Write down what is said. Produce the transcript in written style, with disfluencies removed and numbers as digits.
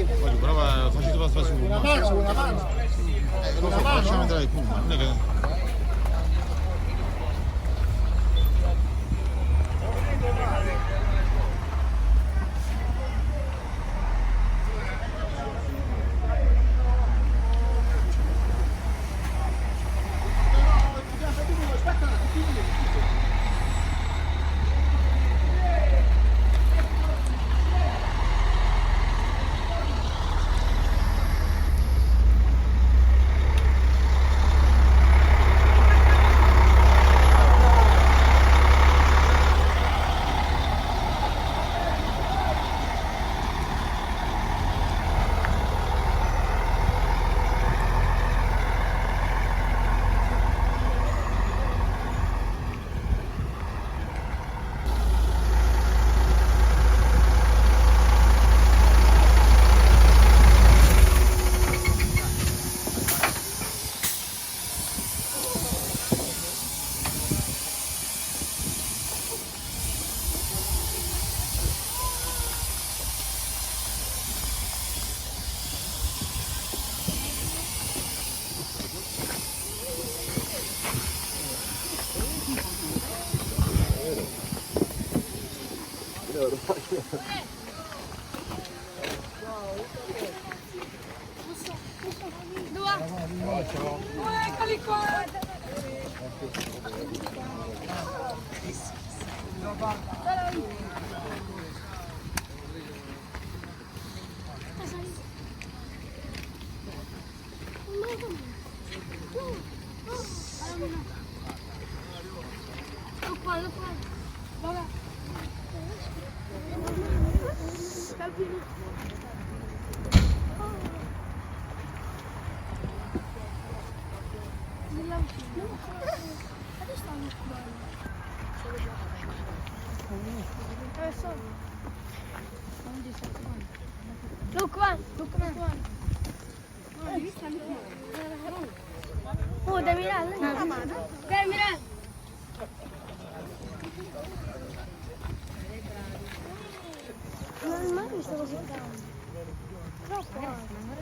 Voglio, prova, facci la spazio. Una mano, una mano. Lo so, facciamo entrare il punto. Non è che... Eccoli qua! Lo qua. Vabbè. Lukman. Oh, udah miral. Udah miral. Non mai visto così tanto. Troppo.